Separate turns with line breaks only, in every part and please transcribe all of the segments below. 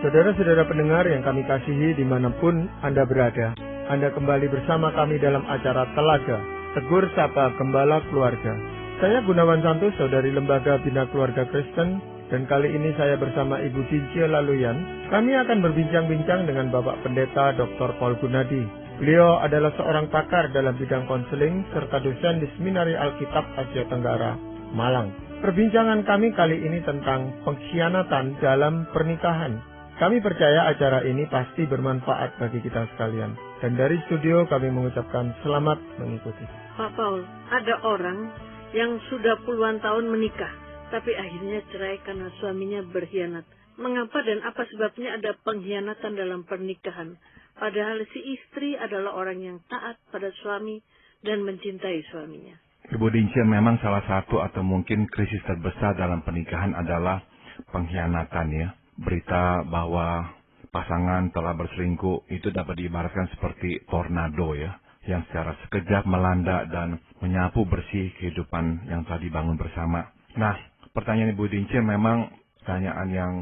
Saudara-saudara pendengar yang kami kasihi dimanapun Anda berada, Anda kembali bersama kami dalam acara Telaga, Tegur Sapa Gembala Keluarga. Saya Gunawan Santos, saudari Lembaga Bina Keluarga Kristen, dan kali ini saya bersama Ibu Dincie Laluyan. Kami akan berbincang-bincang dengan Bapak Pendeta Dr. Paul Gunadi. Beliau adalah seorang pakar dalam bidang konseling serta dosen di Seminari Alkitab Asia Tenggara, Malang. Perbincangan kami kali ini tentang pengkhianatan dalam pernikahan. Kami percaya acara ini pasti bermanfaat bagi kita sekalian. Dan dari studio kami mengucapkan selamat mengikuti.
Pak Paul, ada orang yang sudah puluhan tahun menikah, tapi akhirnya cerai karena suaminya berkhianat. Mengapa dan apa sebabnya ada pengkhianatan dalam pernikahan? Padahal si istri adalah orang yang taat pada suami dan mencintai suaminya.
Ibu Dincie, memang salah satu atau mungkin krisis terbesar dalam pernikahan adalah pengkhianatan ya. Berita bahwa pasangan telah berselingkuh itu dapat diibaratkan seperti tornado ya, yang secara sekejap melanda dan menyapu bersih kehidupan yang telah dibangun bersama. Nah, pertanyaan Ibu Dincie memang pertanyaan yang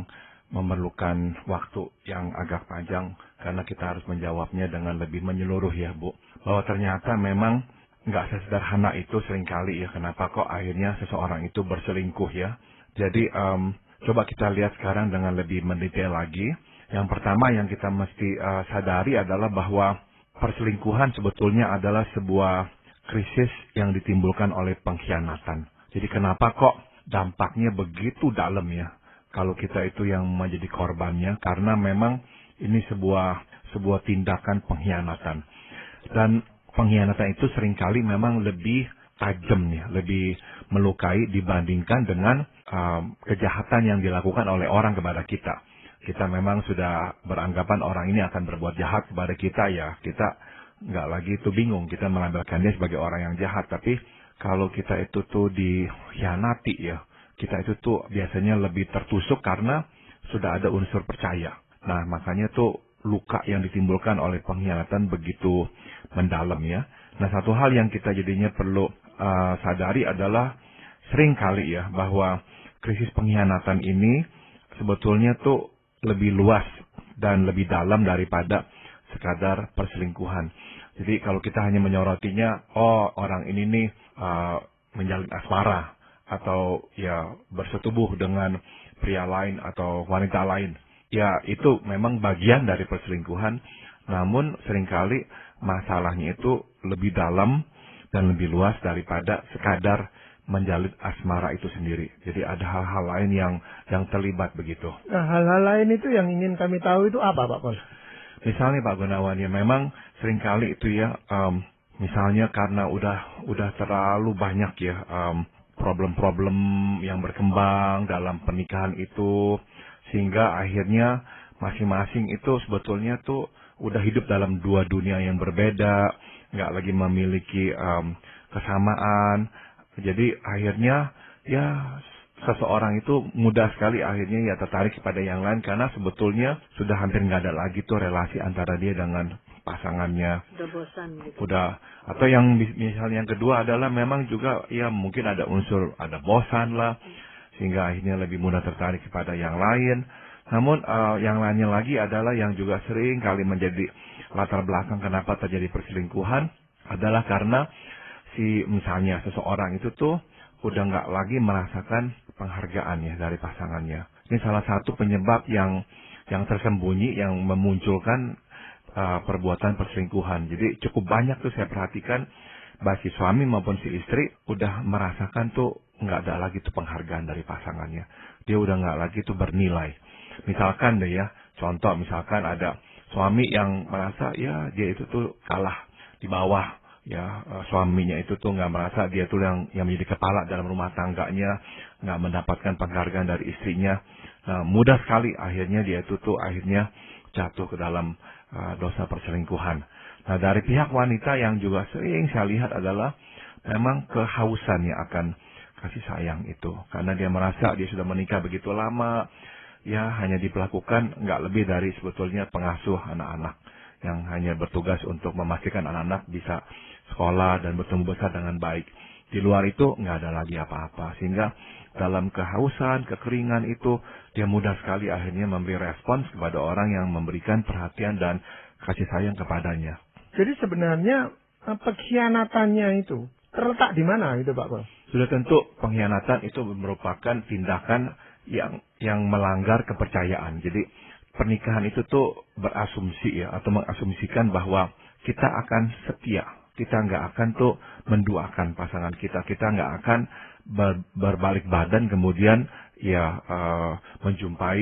memerlukan waktu yang agak panjang karena kita harus menjawabnya dengan lebih menyeluruh ya Bu. Bahwa ternyata memang nggak sesederhana itu seringkali ya, kenapa kok akhirnya seseorang itu berselingkuh ya. Jadi coba kita lihat sekarang dengan lebih mendetail lagi. Yang pertama yang kita mesti sadari adalah bahwa perselingkuhan sebetulnya adalah sebuah krisis yang ditimbulkan oleh pengkhianatan. Jadi kenapa kok dampaknya begitu dalam ya kalau kita itu yang menjadi korbannya, karena memang ini sebuah tindakan pengkhianatan. Dan pengkhianatan itu seringkali memang lebih tajam ya, lebih melukai dibandingkan dengan kejahatan yang dilakukan oleh orang kepada kita. Kita memang sudah beranggapan orang ini akan berbuat jahat kepada kita ya, kita nggak lagi itu bingung, kita mengambilkan dia sebagai orang yang jahat. Tapi kalau kita itu tuh dikhianati ya, kita itu tuh biasanya lebih tertusuk karena sudah ada unsur percaya. Nah makanya tuh luka yang ditimbulkan oleh pengkhianatan begitu mendalam ya. Nah satu hal yang kita jadinya perlu sadari adalah sering kali ya bahwa krisis pengkhianatan ini sebetulnya tuh lebih luas dan lebih dalam daripada sekadar perselingkuhan. Jadi kalau kita hanya menyorotinya, oh orang ini nih menjalin asmara atau ya bersetubuh dengan pria lain atau wanita lain, ya itu memang bagian dari perselingkuhan. Namun seringkali masalahnya itu lebih dalam dan lebih luas daripada sekadar menjalin asmara itu sendiri. Jadi ada hal-hal lain yang terlibat begitu.
Nah, hal-hal lain itu yang ingin kami tahu itu apa, Pak Paul?
Misalnya Pak Gunawan ya, memang seringkali itu ya, misalnya karena udah terlalu banyak ya problem-problem yang berkembang dalam pernikahan itu, sehingga akhirnya masing-masing itu sebetulnya tuh udah hidup dalam dua dunia yang berbeda, nggak lagi memiliki kesamaan. Jadi akhirnya ya seseorang itu mudah sekali akhirnya ya tertarik kepada yang lain karena sebetulnya sudah hampir nggak ada lagi tuh relasi antara dia dengan pasangannya.
Udah bosan gitu.
Atau yang misalnya yang kedua adalah memang juga ya mungkin ada unsur ada bosan lah sehingga akhirnya lebih mudah tertarik kepada yang lain. Namun yang lainnya lagi adalah yang juga sering kali menjadi latar belakang kenapa terjadi perselingkuhan adalah karena misalnya seseorang itu tuh udah nggak lagi merasakan penghargaan ya dari pasangannya. Ini salah satu penyebab yang tersembunyi yang memunculkan perbuatan perselingkuhan. Jadi cukup banyak tuh saya perhatikan baik si suami maupun si istri udah merasakan tuh nggak ada lagi tuh penghargaan dari pasangannya. Dia udah nggak lagi tuh bernilai. Misalkan deh ya, contoh misalkan ada suami yang merasa ya dia itu tuh kalah di bawah. Ya, suaminya itu tuh nggak merasa dia tuh yang menjadi kepala dalam rumah tangganya, nggak mendapatkan penghargaan dari istrinya. Nah, mudah sekali akhirnya dia itu tuh akhirnya jatuh ke dalam dosa perselingkuhan. Nah, dari pihak wanita yang juga sering saya lihat adalah memang kehausannya akan kasih sayang itu, karena dia merasa dia sudah menikah begitu lama, ya hanya diperlakukan nggak lebih dari sebetulnya pengasuh anak-anak yang hanya bertugas untuk memastikan anak-anak bisa sekolah dan bertumbuh besar dengan baik. Di luar itu nggak ada lagi apa-apa. Sehingga dalam kehausan, kekeringan itu, dia mudah sekali akhirnya memberi respons kepada orang yang memberikan perhatian dan kasih sayang kepadanya.
Jadi sebenarnya pengkhianatannya itu terletak di mana itu Pak Paul?
Sudah tentu pengkhianatan itu merupakan tindakan yang melanggar kepercayaan. Jadi pernikahan itu tuh berasumsi ya, atau mengasumsikan bahwa kita akan setia. Kita nggak akan tuh menduakan pasangan kita. Kita nggak akan berbalik badan kemudian menjumpai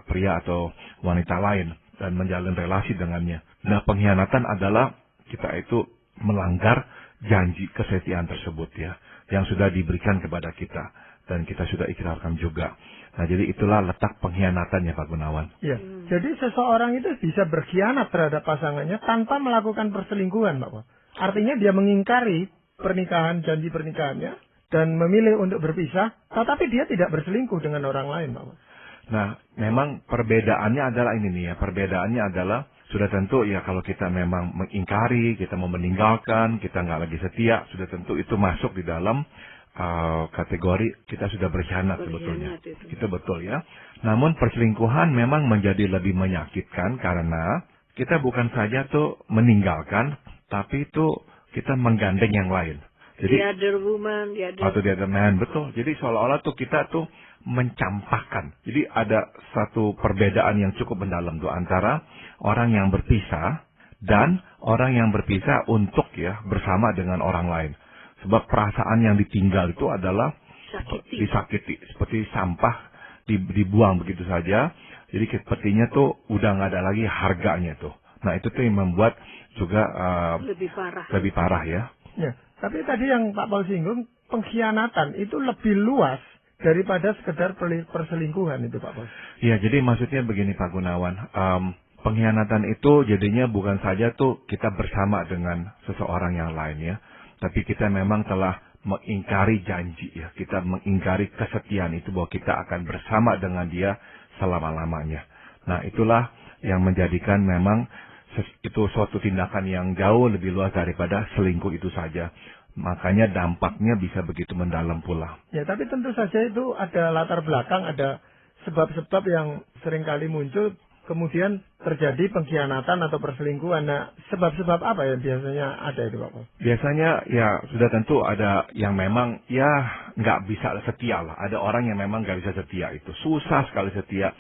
pria atau wanita lain dan menjalin relasi dengannya. Nah, pengkhianatan adalah kita itu melanggar janji kesetiaan tersebut ya, yang sudah diberikan kepada kita dan kita sudah ikrarkan juga. Nah, jadi itulah letak pengkhianatan ya Pak Gunawan.
Ya, jadi seseorang itu bisa berkhianat terhadap pasangannya tanpa melakukan perselingkuhan, Pak Paul. Artinya dia mengingkari pernikahan, janji pernikahannya, dan memilih untuk berpisah, tetapi dia tidak berselingkuh dengan orang lain, Pak Paul.
Nah, memang perbedaannya adalah ini nih ya, perbedaannya adalah sudah tentu ya kalau kita memang mengingkari, kita mau meninggalkan, kita nggak lagi setia, sudah tentu itu masuk di dalam kategori kita sudah berkhianat sebetulnya. Itu betul ya. Namun perselingkuhan memang menjadi lebih menyakitkan karena kita bukan saja tuh meninggalkan, tapi itu kita menggandeng yang lain. Jadi
the other woman,
atau the other man, betul. Jadi seolah-olah tuh kita tuh mencampakkan. Jadi ada satu perbedaan yang cukup mendalam tuh antara orang yang berpisah dan orang yang berpisah untuk bersama dengan orang lain. Sebab perasaan yang ditinggal itu adalah disakiti, seperti sampah dibuang begitu saja. Jadi sepertinya tuh udah nggak ada lagi harganya tuh. Nah, itu tuh yang membuat juga lebih parah ya.
Ya, tapi tadi yang Pak Paul singgung, pengkhianatan itu lebih luas daripada sekedar perselingkuhan itu Pak Paul.
Iya, jadi maksudnya begini Pak Gunawan, pengkhianatan itu jadinya bukan saja tuh kita bersama dengan seseorang yang lain ya, tapi kita memang telah mengingkari janji ya, kita mengingkari kesetiaan itu bahwa kita akan bersama dengan dia selama-lamanya. Nah, itulah yang menjadikan memang itu suatu tindakan yang jauh lebih luas daripada selingkuh itu saja. Makanya dampaknya bisa begitu mendalam pula.
Ya, tapi tentu saja itu ada latar belakang, ada sebab-sebab yang seringkali muncul, kemudian terjadi pengkhianatan atau perselingkuhan. Nah, sebab-sebab apa yang biasanya ada itu Pak Paul?
Biasanya ya sudah tentu ada yang memang ya nggak bisa setia lah. Ada orang yang memang nggak bisa setia itu. Susah sekali setia.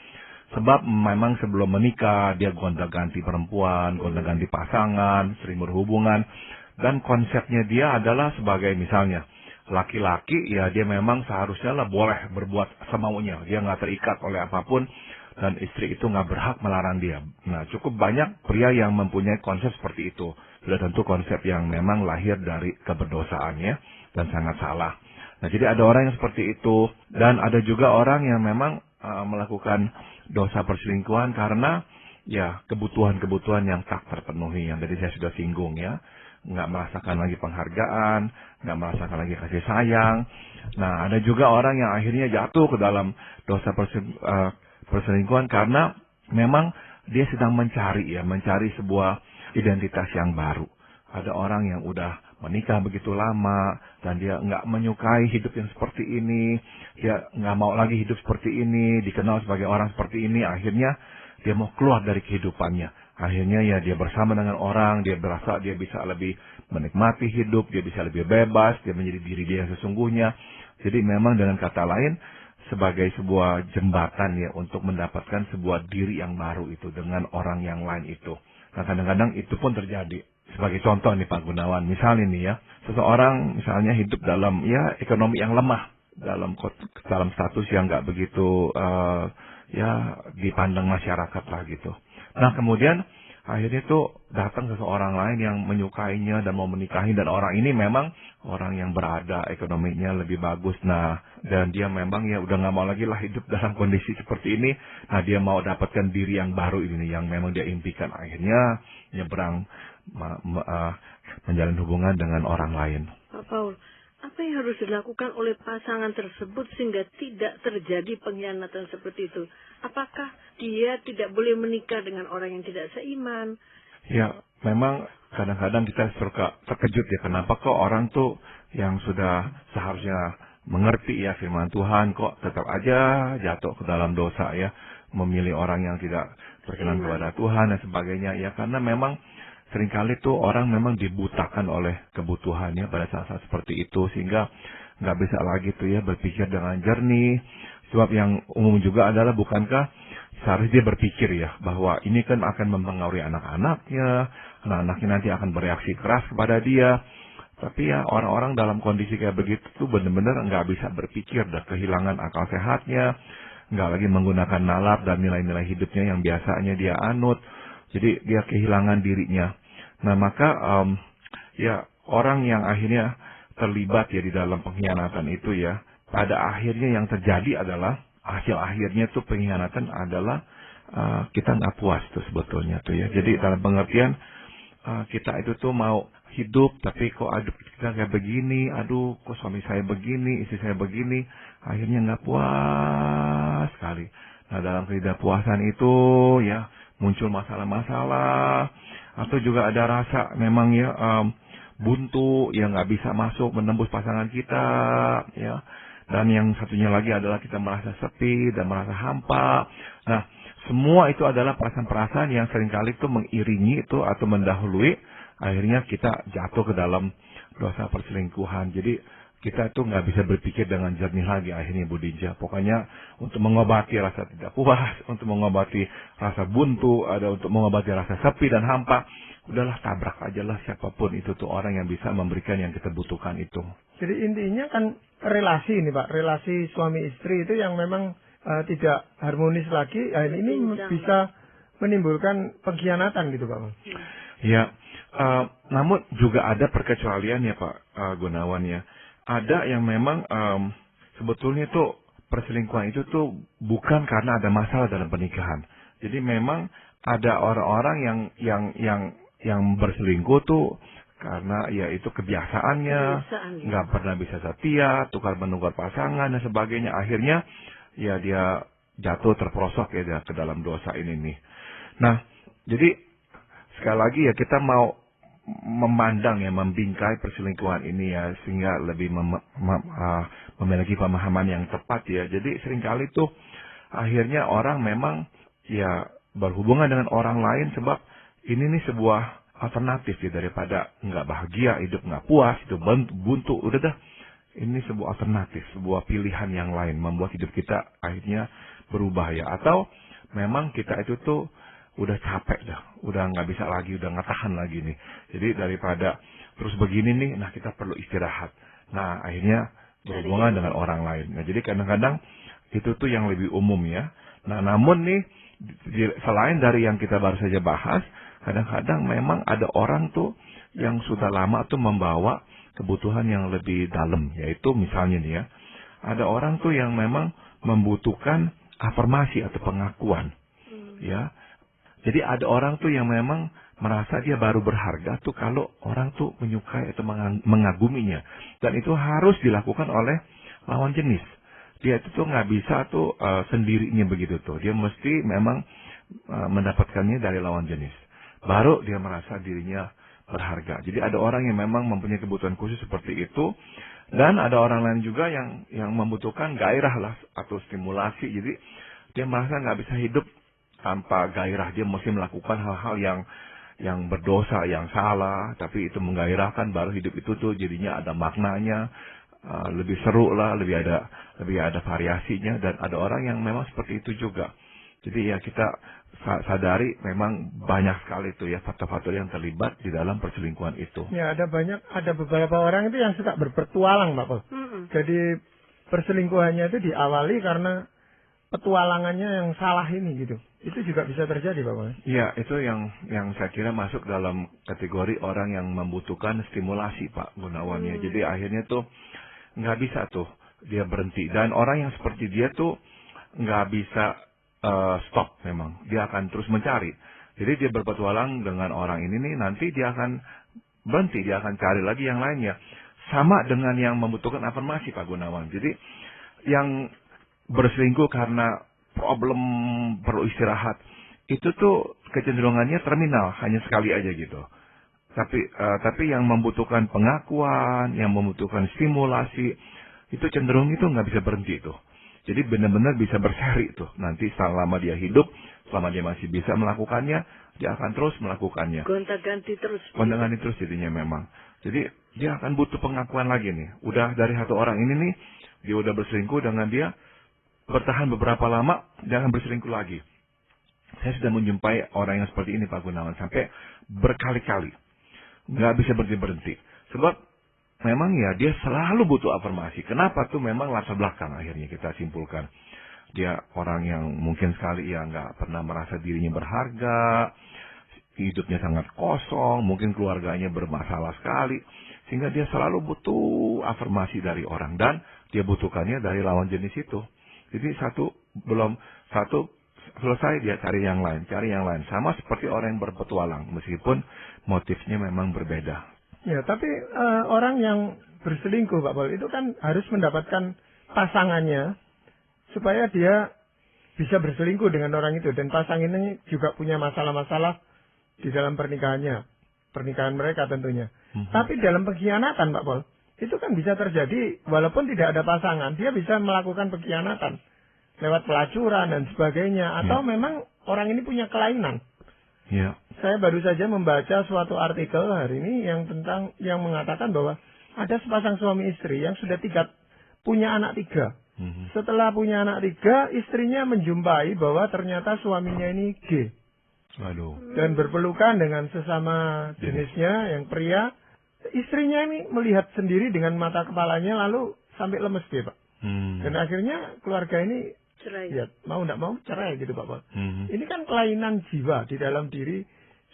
Sebab memang sebelum menikah dia gonta-ganti perempuan, gonta-ganti pasangan, sering berhubungan. Dan konsepnya dia adalah sebagai misalnya laki-laki ya dia memang seharusnya lah boleh berbuat semaunya. Dia nggak terikat oleh apapun dan istri itu nggak berhak melarang dia. Nah, cukup banyak pria yang mempunyai konsep seperti itu. Sudah tentu konsep yang memang lahir dari keberdosaannya dan sangat salah. Nah, jadi ada orang yang seperti itu dan ada juga orang yang memang melakukan dosa perselingkuhan karena ya kebutuhan-kebutuhan yang tak terpenuhi yang tadi saya sudah singgung ya. Nggak merasakan lagi penghargaan, nggak merasakan lagi kasih sayang. Nah, ada juga orang yang akhirnya jatuh ke dalam dosa perselingkuhan karena memang dia sedang mencari sebuah identitas yang baru. Ada orang yang udah menikah begitu lama dan dia nggak menyukai hidup yang seperti ini, dia nggak mau lagi hidup seperti ini, dikenal sebagai orang seperti ini, akhirnya dia mau keluar dari kehidupannya. Akhirnya ya dia bersama dengan orang, dia berasa dia bisa lebih menikmati hidup, dia bisa lebih bebas, dia menjadi diri dia yang sesungguhnya. Jadi memang dengan kata lain, sebagai sebuah jembatan ya untuk mendapatkan sebuah diri yang baru itu dengan orang yang lain itu. Nah, kadang-kadang itu pun terjadi. Sebagai contoh nih Pak Gunawan, misalnya nih ya, seseorang misalnya hidup dalam ya ekonomi yang lemah, dalam status yang nggak begitu dipandang masyarakat lah gitu. Nah, kemudian akhirnya tuh datang seseorang lain yang menyukainya dan mau menikahi, dan orang ini memang orang yang berada, ekonominya lebih bagus. Nah, dan dia memang ya udah nggak mau lagi lah hidup dalam kondisi seperti ini. Nah, dia mau dapatkan diri yang baru ini yang memang dia impikan. Akhirnya nyebrang menjalin hubungan dengan orang lain.
Pak Paul, apa yang harus dilakukan oleh pasangan tersebut sehingga tidak terjadi pengkhianatan seperti itu? Apakah dia tidak boleh menikah dengan orang yang tidak seiman?
Ya, memang kadang-kadang kita suka terkejut ya, kenapa kok orang tuh yang sudah seharusnya mengerti ya firman Tuhan, kok tetap aja jatuh ke dalam dosa ya, memilih orang yang tidak berkenan kepada Tuhan dan sebagainya ya, karena memang seringkali tuh orang memang dibutakan oleh kebutuhannya pada saat-saat seperti itu, sehingga nggak bisa lagi tuh ya berpikir dengan jernih. Sebab yang umum juga adalah, bukankah seharusnya dia berpikir ya bahwa ini kan akan mempengaruhi anak-anaknya, anak-anaknya nanti akan bereaksi keras kepada dia. Tapi ya orang-orang dalam kondisi kayak begitu tuh benar-benar nggak bisa berpikir, dan kehilangan akal sehatnya, nggak lagi menggunakan nalar dan nilai-nilai hidupnya yang biasanya dia anut. Jadi dia kehilangan dirinya. Nah maka ya orang yang akhirnya terlibat ya di dalam pengkhianatan itu ya, pada akhirnya yang terjadi adalah hasil akhirnya tuh pengkhianatan adalah kita nggak puas tuh sebetulnya tuh ya. Jadi dalam pengertian kita itu tuh mau hidup, tapi kok aduh kita kayak begini, aduh kok suami saya begini, istri saya begini, akhirnya nggak puas sekali. Nah dalam ketidakpuasan itu ya muncul masalah-masalah, atau juga ada rasa memang ya buntu yang nggak bisa masuk menembus pasangan kita ya. Dan yang satunya lagi adalah kita merasa sepi dan merasa hampa. Nah semua itu adalah perasaan-perasaan yang seringkali itu mengiringi itu atau mendahului akhirnya kita jatuh ke dalam dosa perselingkuhan. Jadi kita itu nggak bisa berpikir dengan jernih lagi akhirnya, Bu Dinja. Pokoknya untuk mengobati rasa tidak puas, untuk mengobati rasa buntu, ada untuk mengobati rasa sepi dan hampa, udahlah tabrak aja lah siapapun itu tuh orang yang bisa memberikan yang kita butuhkan itu.
Jadi intinya kan relasi ini Pak, relasi suami istri itu yang memang tidak harmonis lagi, ini bisa menimbulkan pengkhianatan gitu Pak.
Ya, namun juga ada perkecualian ya Pak Gunawan ya. Ada yang memang sebetulnya tuh perselingkuhan itu tuh bukan karena ada masalah dalam pernikahan. Jadi memang ada orang-orang yang berselingkuh tuh karena ya itu kebiasaannya, nggak pernah bisa setia, tukar menukar pasangan dan sebagainya. Akhirnya ya dia jatuh terperosok ya ke dalam dosa ini nih. Nah, jadi sekali lagi ya kita mau memandang ya, membingkai perselingkuhan ini ya, sehingga lebih memiliki pemahaman yang tepat ya. Jadi seringkali tuh akhirnya orang memang ya berhubungan dengan orang lain sebab ini nih sebuah alternatif ya, daripada nggak bahagia, hidup nggak puas, hidup buntu, udah dah. Ini sebuah alternatif, sebuah pilihan yang lain, membuat hidup kita akhirnya berubah ya. Atau memang kita itu tuh udah capek dah, udah nggak bisa lagi, udah nggak tahan lagi nih. Jadi daripada terus begini nih, nah kita perlu istirahat. Nah akhirnya berhubungan dengan orang lain. Nah jadi kadang-kadang itu tuh yang lebih umum ya. Nah namun nih selain dari yang kita baru saja bahas, kadang-kadang memang ada orang tuh yang sudah lama tuh membawa kebutuhan yang lebih dalam, yaitu misalnya nih ya, ada orang tuh yang memang membutuhkan afirmasi atau pengakuan, ya. Jadi ada orang tuh yang memang merasa dia baru berharga tuh kalau orang tuh menyukai atau mengaguminya, dan itu harus dilakukan oleh lawan jenis. Dia itu tuh nggak bisa tuh sendirinya begitu tuh, dia mesti memang mendapatkannya dari lawan jenis. Baru dia merasa dirinya berharga. Jadi ada orang yang memang mempunyai kebutuhan khusus seperti itu, dan ada orang lain juga yang membutuhkan gairah lah atau stimulasi. Jadi dia merasa nggak bisa hidup tanpa gairah. Dia mesti melakukan hal-hal yang berdosa, yang salah, tapi itu menggairahkan, baru hidup itu tuh jadinya ada maknanya, lebih seru lah, lebih ada variasinya. Dan ada orang yang memang seperti itu juga. Jadi ya kita sadari memang banyak sekali itu ya faktor-faktor yang terlibat di dalam perselingkuhan itu.
Ya ada beberapa orang itu yang suka berpetualang Pak Pol. Jadi perselingkuhannya itu diawali karena petualangannya yang salah ini gitu. Itu juga bisa terjadi Pak Pol.
Iya, itu yang saya kira masuk dalam kategori orang yang membutuhkan stimulasi Pak Gunawannya. Jadi akhirnya tuh nggak bisa tuh dia berhenti, dan orang yang seperti dia tuh nggak bisa stop, memang dia akan terus mencari. Jadi dia berpetualang dengan orang ini nih, nanti dia akan berhenti, dia akan cari lagi yang lainnya. Sama dengan yang membutuhkan afirmasi Pak Gunawan. Jadi yang berselingkuh karena problem perlu istirahat, itu tuh kecenderungannya terminal, hanya sekali aja gitu. Tapi yang membutuhkan pengakuan, yang membutuhkan stimulasi, itu cenderung itu nggak bisa berhenti tuh. Jadi benar-benar bisa berseri tuh. Nanti selama dia hidup, selama dia masih bisa melakukannya, dia akan terus melakukannya.
Gonta-ganti terus.
Gonta-ganti terus jadinya memang. Jadi dia akan butuh pengakuan lagi nih. Udah dari satu orang ini nih, dia udah berselingkuh dengan dia, bertahan beberapa lama, dia akan berselingkuh lagi. Saya sudah menjumpai orang yang seperti ini Pak Gunawan, sampai berkali-kali. Nggak bisa berhenti-berhenti. Sebab memang ya dia selalu butuh afirmasi. Kenapa tuh memang latar belakang akhirnya kita simpulkan. Dia orang yang mungkin sekali ya nggak pernah merasa dirinya berharga. Hidupnya sangat kosong. Mungkin keluarganya bermasalah sekali. Sehingga dia selalu butuh afirmasi dari orang. Dan dia butuhkannya dari lawan jenis itu. Jadi satu selesai dia cari yang lain. Sama seperti orang yang berpetualang. Meskipun motifnya memang berbeda.
Ya, tapi orang yang berselingkuh, Pak Paul, itu kan harus mendapatkan pasangannya supaya dia bisa berselingkuh dengan orang itu. Dan pasangan ini juga punya masalah-masalah di dalam pernikahan mereka tentunya. Tapi dalam pengkhianatan, Pak Paul, itu kan bisa terjadi walaupun tidak ada pasangan. Dia bisa melakukan pengkhianatan lewat pelacuran dan sebagainya. Atau memang orang ini punya kelainan.
Ya.
Saya baru saja membaca suatu artikel hari ini yang mengatakan bahwa ada sepasang suami istri yang sudah punya anak 3. Setelah punya anak 3, istrinya menjumpai bahwa ternyata suaminya ini gay.
Waduh.
Dan berpelukan dengan sesama jenisnya yang pria. Istrinya ini melihat sendiri dengan mata kepalanya lalu sampai lemes dia, Pak. Dan akhirnya keluarga ini
cerai.
Ya, mau tidak mau cerai gitu Pak Paul. Ini kan kelainan jiwa di dalam diri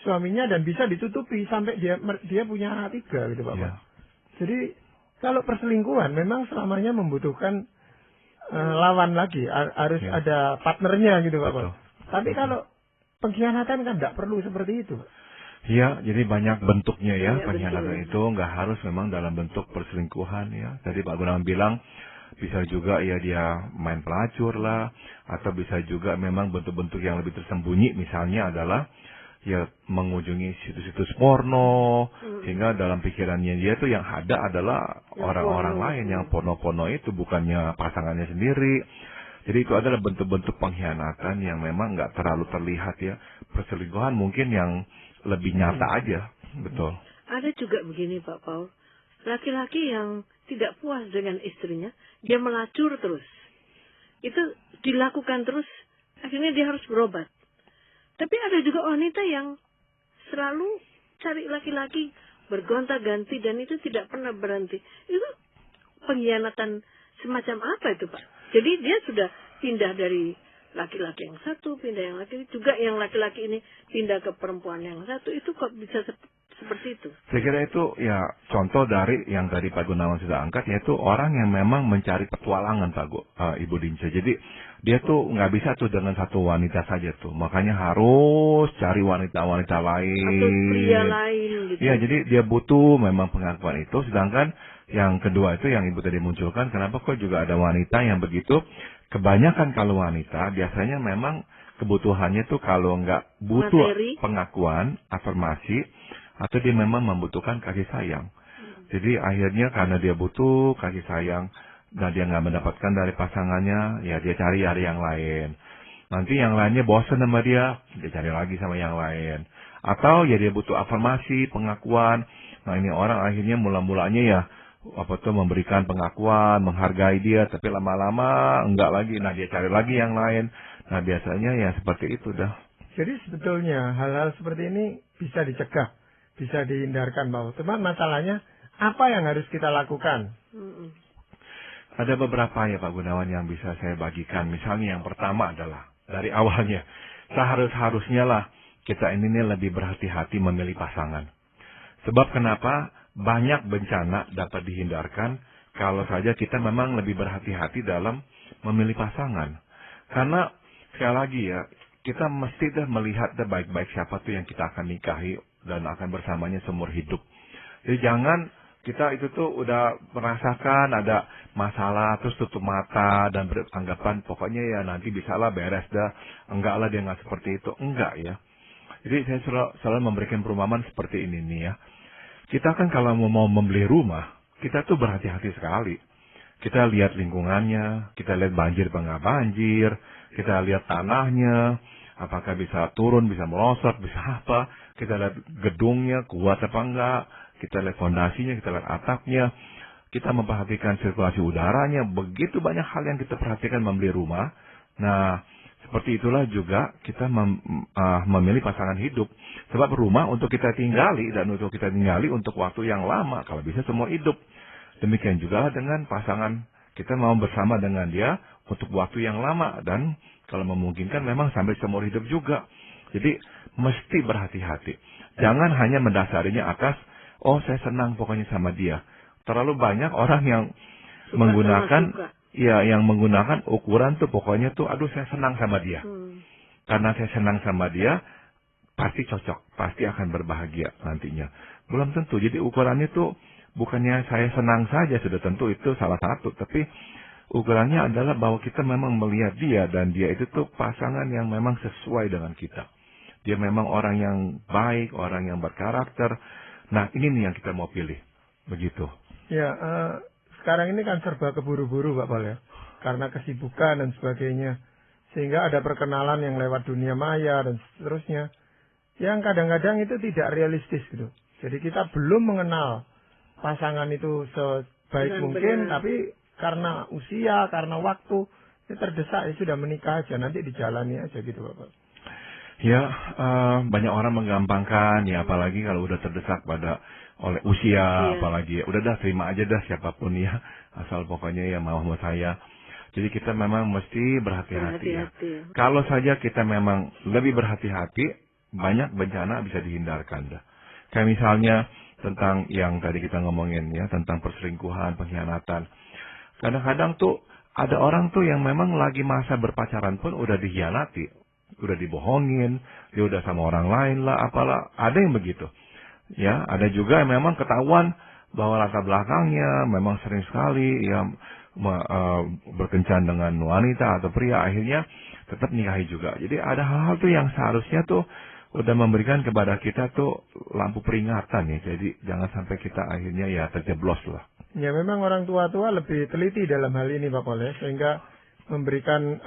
suaminya dan bisa ditutupi sampai dia punya anak 3 gitu Pak Paul. Jadi kalau perselingkuhan memang selamanya membutuhkan lawan lagi, harus ada partnernya gitu Pak Paul. Tapi kalau pengkhianatan kan tidak perlu seperti itu.
Iya, jadi banyak bentuknya ya pengkhianatan itu, nggak harus memang dalam bentuk perselingkuhan ya. Tadi Pak Gunawan bilang bisa juga ya dia main pelacur lah, atau bisa juga memang bentuk-bentuk yang lebih tersembunyi, misalnya adalah ya mengunjungi situs-situs porno, sehingga dalam pikirannya dia tuh yang ada adalah orang-orang lain yang porno-porno itu, bukannya pasangannya sendiri. Jadi itu adalah bentuk-bentuk pengkhianatan yang memang nggak terlalu terlihat ya. Perselingkuhan mungkin yang lebih nyata aja, betul.
Ada juga begini Pak Paul, laki-laki yang tidak puas dengan istrinya, dia melacur terus. Itu dilakukan terus, akhirnya dia harus berobat. Tapi ada juga wanita yang selalu cari laki-laki bergonta-ganti dan itu tidak pernah berhenti. Itu pengkhianatan semacam apa itu Pak? Jadi dia sudah pindah dari laki-laki yang satu, pindah yang laki juga yang laki-laki ini pindah ke perempuan yang satu, itu kok bisa seperti itu?
Saya kira itu ya contoh dari yang tadi Pak Gunawan sudah angkat, yaitu orang yang memang mencari petualangan Ibu Dince. Jadi dia tuh nggak bisa tuh dengan satu wanita saja tuh, makanya harus cari wanita-wanita lain.
Atau pria lain gitu.
Iya, jadi dia butuh memang pengakuan itu. Sedangkan yang kedua itu yang Ibu tadi munculkan, kenapa kok juga ada wanita yang begitu? Kebanyakan kalau wanita biasanya memang kebutuhannya tuh kalau nggak butuh pengakuan, afirmasi, atau dia memang membutuhkan kasih sayang. Jadi akhirnya karena dia butuh kasih sayang, dan dia nggak mendapatkan dari pasangannya, ya dia cari yang lain. Nanti yang lainnya bosan sama dia cari lagi sama yang lain. Atau ya dia butuh afirmasi, pengakuan. Nah ini orang akhirnya mula-mulanya ya memberikan pengakuan, menghargai dia, tapi lama-lama enggak lagi. Nah dia cari lagi yang lain. Nah biasanya ya seperti itu dah.
Jadi sebetulnya hal-hal seperti ini bisa dicegah, bisa dihindarkan Pak. Cuman masalahnya apa yang harus kita lakukan?
Ada beberapa ya Pak Gunawan yang bisa saya bagikan. Misalnya yang pertama adalah dari awalnya seharusnya lah kita ini lebih berhati-hati memilih pasangan. Sebab kenapa? Banyak bencana dapat dihindarkan kalau saja kita memang lebih berhati-hati dalam memilih pasangan. Karena sekali lagi ya, kita mesti melihat baik-baik siapa tuh yang kita akan nikahi dan akan bersamanya seumur hidup. Jadi jangan kita itu tuh udah merasakan ada masalah terus tutup mata dan beranggapan pokoknya ya nanti bisalah beres dah. Enggak lah dia nggak seperti itu. Enggak ya. Jadi saya selalu memberikan perumpamaan seperti ini nih ya. Kita kan kalau mau membeli rumah, kita tuh berhati-hati sekali. Kita lihat lingkungannya, kita lihat banjir apa nggak banjir, kita lihat tanahnya, apakah bisa turun, bisa melosot, bisa apa. Kita lihat gedungnya, kuat apa enggak, kita lihat fondasinya, kita lihat atapnya. Kita memperhatikan sirkulasi udaranya, begitu banyak hal yang kita perhatikan membeli rumah. Nah, seperti itulah juga kita memilih pasangan hidup. Sebab rumah untuk kita tinggali dan untuk kita tinggali untuk waktu yang lama, kalau bisa semua hidup. Demikian juga dengan pasangan, kita mau bersama dengan dia untuk waktu yang lama dan kalau memungkinkan memang sampai seumur hidup juga. Jadi mesti berhati-hati. Jangan hanya mendasarinya atas, oh saya senang pokoknya sama dia. Terlalu banyak orang yang menggunakan, ya yang menggunakan ukuran tuh pokoknya tuh, aduh saya senang sama dia. Karena saya senang sama dia, pasti cocok, pasti akan berbahagia nantinya. Belum tentu. Jadi ukurannya tuh bukannya saya senang saja, sudah tentu itu salah satu. Tapi ukurannya adalah bahwa kita memang melihat dia dan dia itu tuh pasangan yang memang sesuai dengan kita. Dia memang orang yang baik, orang yang berkarakter. Nah ini nih yang kita mau pilih. Begitu.
Ya, sekarang ini kan serba keburu-buru Pak Pol ya. Karena kesibukan dan sebagainya. Sehingga ada perkenalan yang lewat dunia maya dan seterusnya. Yang kadang-kadang itu tidak realistis gitu. Jadi kita belum mengenal pasangan itu sebaik mungkin. Tapi karena usia, karena waktu, ya terdesak ya sudah menikah aja. Nanti dijalani aja gitu Pak Pol.
Ya, banyak orang menggampangkan ya, apalagi kalau udah terdesak oleh usia, apalagi ya udah dah terima aja dah siapapun ya, asal pokoknya ya mau saya. Jadi kita memang mesti berhati-hati ya. Kalau saja kita memang lebih berhati-hati, banyak bencana bisa dihindarkan dah. Kayak misalnya tentang yang tadi kita ngomongin ya, tentang perselingkuhan, pengkhianatan. Kadang-kadang tuh ada orang tuh yang memang lagi masa berpacaran pun udah dikhianati, udah dibohongin, dia udah sama orang lain lah, apalah, ada yang begitu. Ya, ada juga yang memang ketahuan bahwa latar belakangnya memang sering sekali ya berkencan dengan wanita atau pria, akhirnya tetap nikahi juga. Jadi ada hal-hal tuh yang seharusnya tuh udah memberikan kepada kita tuh lampu peringatan ya. Jadi jangan sampai kita akhirnya ya terjeblos lah.
Ya memang orang tua-tua lebih teliti dalam hal ini Pak Pol ya, sehingga memberikan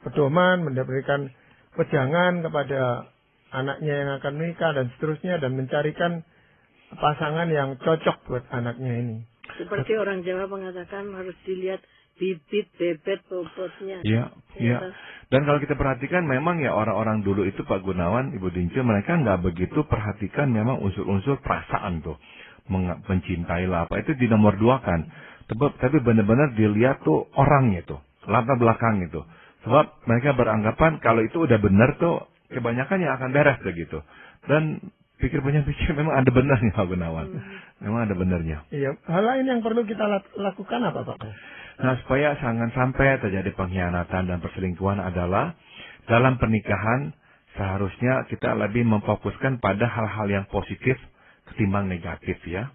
pedoman, memberikan wejangan kepada anaknya yang akan menikah dan seterusnya, dan mencarikan pasangan yang cocok buat anaknya ini.
Seperti orang Jawa mengatakan harus dilihat bibit, bebet, bobotnya.
Iya, iya. Dan kalau kita perhatikan memang ya orang-orang dulu itu Pak Gunawan, Ibu Dince, mereka nggak begitu perhatikan memang unsur-unsur perasaan tuh. Mencintai lah apa, itu di nomor 2 kan. Tapi benar-benar dilihat tuh orangnya tuh, latar belakang itu. Sebab mereka beranggapan kalau itu udah benar tuh, kebanyakan yang akan beres begitu. Dan pikir memang ada benarnya Pak Gunawan. Memang ada benarnya.
Iya. Hal lain yang perlu kita lakukan apa Pak?
Nah, supaya jangan sampai terjadi pengkhianatan dan perselingkuhan adalah dalam pernikahan seharusnya kita lebih memfokuskan pada hal-hal yang positif ketimbang negatif ya.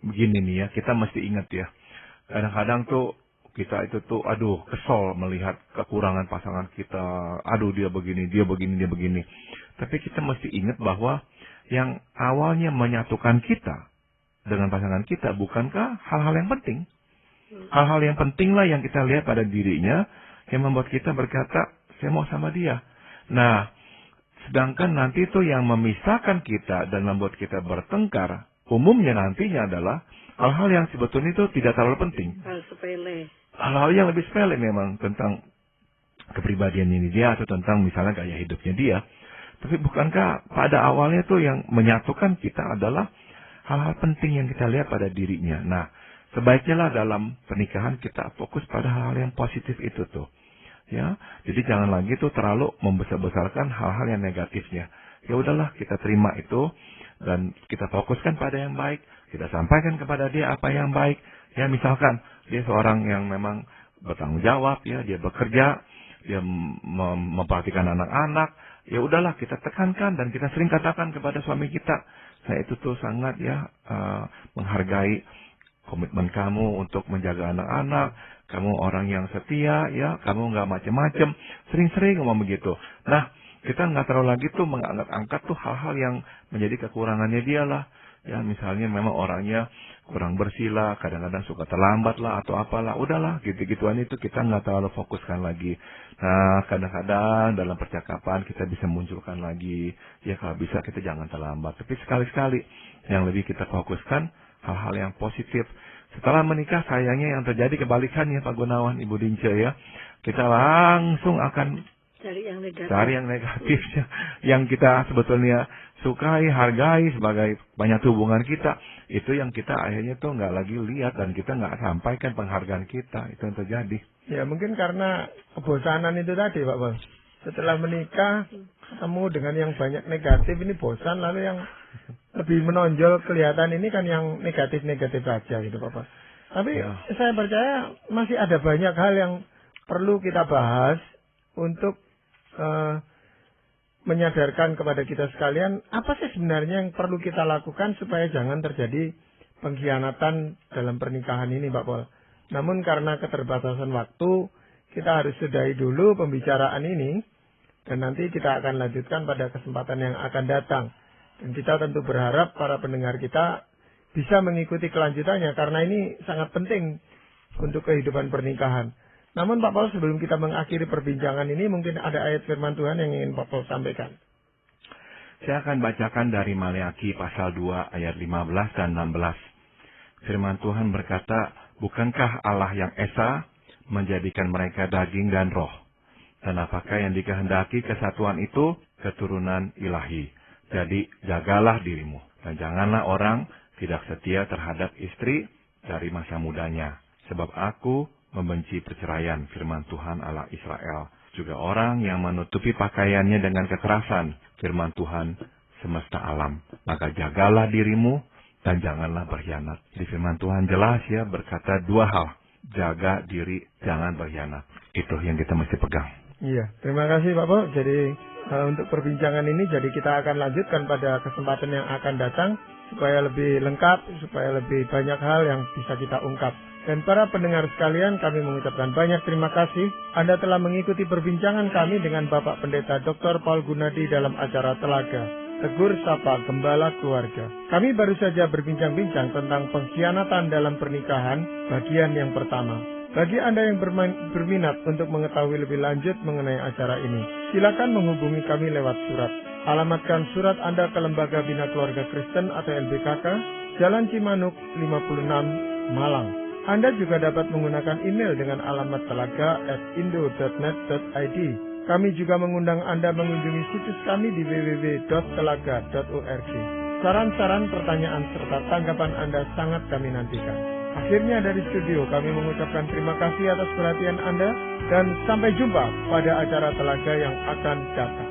Begini nih ya, kita mesti ingat ya. Kadang-kadang tuh kita itu tuh aduh kesel melihat kekurangan pasangan kita, aduh dia begini, dia begini, dia begini. Tapi kita mesti ingat bahwa yang awalnya menyatukan kita dengan pasangan kita bukankah hal-hal yang penting? Hal-hal yang penting lah yang kita lihat pada dirinya yang membuat kita berkata saya mau sama dia. Nah, sedangkan nanti itu yang memisahkan kita dan membuat kita bertengkar umumnya nantinya adalah hal-hal yang sebetulnya itu tidak terlalu penting.
Hal sepele.
Hal-hal yang lebih sepele memang tentang kepribadian ini dia atau tentang misalnya gaya hidupnya dia. Tapi bukankah pada awalnya tuh yang menyatukan kita adalah hal-hal penting yang kita lihat pada dirinya. Nah, sebaiknya lah dalam pernikahan kita fokus pada hal-hal yang positif itu tuh. Ya, jadi jangan lagi tuh terlalu membesar-besarkan hal-hal yang negatifnya. Ya udahlah, kita terima itu dan kita fokuskan pada yang baik. Kita sampaikan kepada dia apa yang baik. Ya, misalkan dia seorang yang memang bertanggung jawab, ya, dia bekerja, dia memperhatikan anak-anak. Ya udahlah, kita tekankan dan kita sering katakan kepada suami kita, saya itu tuh sangat ya menghargai komitmen kamu untuk menjaga anak-anak. Kamu orang yang setia, ya, kamu nggak macam-macam. Sering-sering ngomong begitu. Nah, kita nggak terlalu lagi tuh mengangkat-angkat tuh hal-hal yang menjadi kekurangannya dia lah. Ya misalnya memang orangnya kurang bersih lah, kadang-kadang suka terlambat lah atau apalah, udahlah gitu-gituan itu kita nggak terlalu fokuskan lagi. Nah kadang-kadang dalam percakapan kita bisa munculkan lagi, ya kalau bisa kita jangan terlambat. Tapi sekali-sekali yang lebih kita fokuskan hal-hal yang positif. Setelah menikah sayangnya yang terjadi kebalikannya Pak Gunawan, Ibu Dince ya. Kita langsung akan cari yang negatifnya, yang kita sebetulnya sukai, hargai sebagai banyak hubungan kita. Itu yang kita akhirnya tuh nggak lagi lihat dan kita nggak sampaikan penghargaan kita. Itu yang terjadi.
Ya mungkin karena kebosanan itu tadi Pak Bos. Setelah menikah ketemu dengan yang banyak negatif ini bosan, lalu yang lebih menonjol kelihatan ini kan yang negatif-negatif saja gitu Pak Bos. Tapi saya percaya masih ada banyak hal yang perlu kita bahas untuk menyadarkan kepada kita sekalian apa sih sebenarnya yang perlu kita lakukan supaya jangan terjadi pengkhianatan dalam pernikahan ini Pak Pol. Namun karena keterbatasan waktu kita harus sudahi dulu pembicaraan ini dan nanti kita akan lanjutkan pada kesempatan yang akan datang. Dan kita tentu berharap para pendengar kita bisa mengikuti kelanjutannya karena ini sangat penting untuk kehidupan pernikahan. Namun Pak Paul sebelum kita mengakhiri perbincangan ini mungkin ada ayat firman Tuhan yang ingin Pak Paul sampaikan.
Saya akan bacakan dari Maleakhi pasal 2 ayat 15 dan 16. Firman Tuhan berkata, bukankah Allah yang esa menjadikan mereka daging dan roh? Dan apakah yang dikehendaki kesatuan itu? Keturunan ilahi. Jadi jagalah dirimu. Dan janganlah orang tidak setia terhadap istri dari masa mudanya. Sebab aku membenci perceraian, firman Tuhan Allah Israel. Juga orang yang menutupi pakaiannya dengan kekerasan, firman Tuhan semesta alam. Maka jagalah dirimu dan janganlah berkhianat. Di firman Tuhan jelas ya berkata dua hal. Jaga diri, jangan berkhianat. Itu yang kita mesti pegang.
Iya, terima kasih Pak Bo. Jadi untuk perbincangan ini jadi kita akan lanjutkan pada kesempatan yang akan datang supaya lebih lengkap, supaya lebih banyak hal yang bisa kita ungkap. Dan para pendengar sekalian, kami mengucapkan banyak terima kasih. Anda telah mengikuti perbincangan kami dengan Bapak Pendeta Dr. Paul Gunadi dalam acara Telaga, Tegur Sapa Gembala Keluarga. Kami baru saja berbincang-bincang tentang pengkhianatan dalam pernikahan, bagian yang pertama. Bagi Anda yang berminat untuk mengetahui lebih lanjut mengenai acara ini, silakan menghubungi kami lewat surat. Alamatkan surat Anda ke Lembaga Bina Keluarga Kristen atau LBKK, Jalan Cimanuk 56, Malang. Anda juga dapat menggunakan email dengan alamat telaga@indo.net.id. Kami juga mengundang Anda mengunjungi situs kami di www.telaga.org. Saran-saran, pertanyaan, serta tanggapan Anda sangat kami nantikan. Akhirnya dari studio kami mengucapkan terima kasih atas perhatian Anda dan sampai jumpa pada acara Telaga yang akan datang.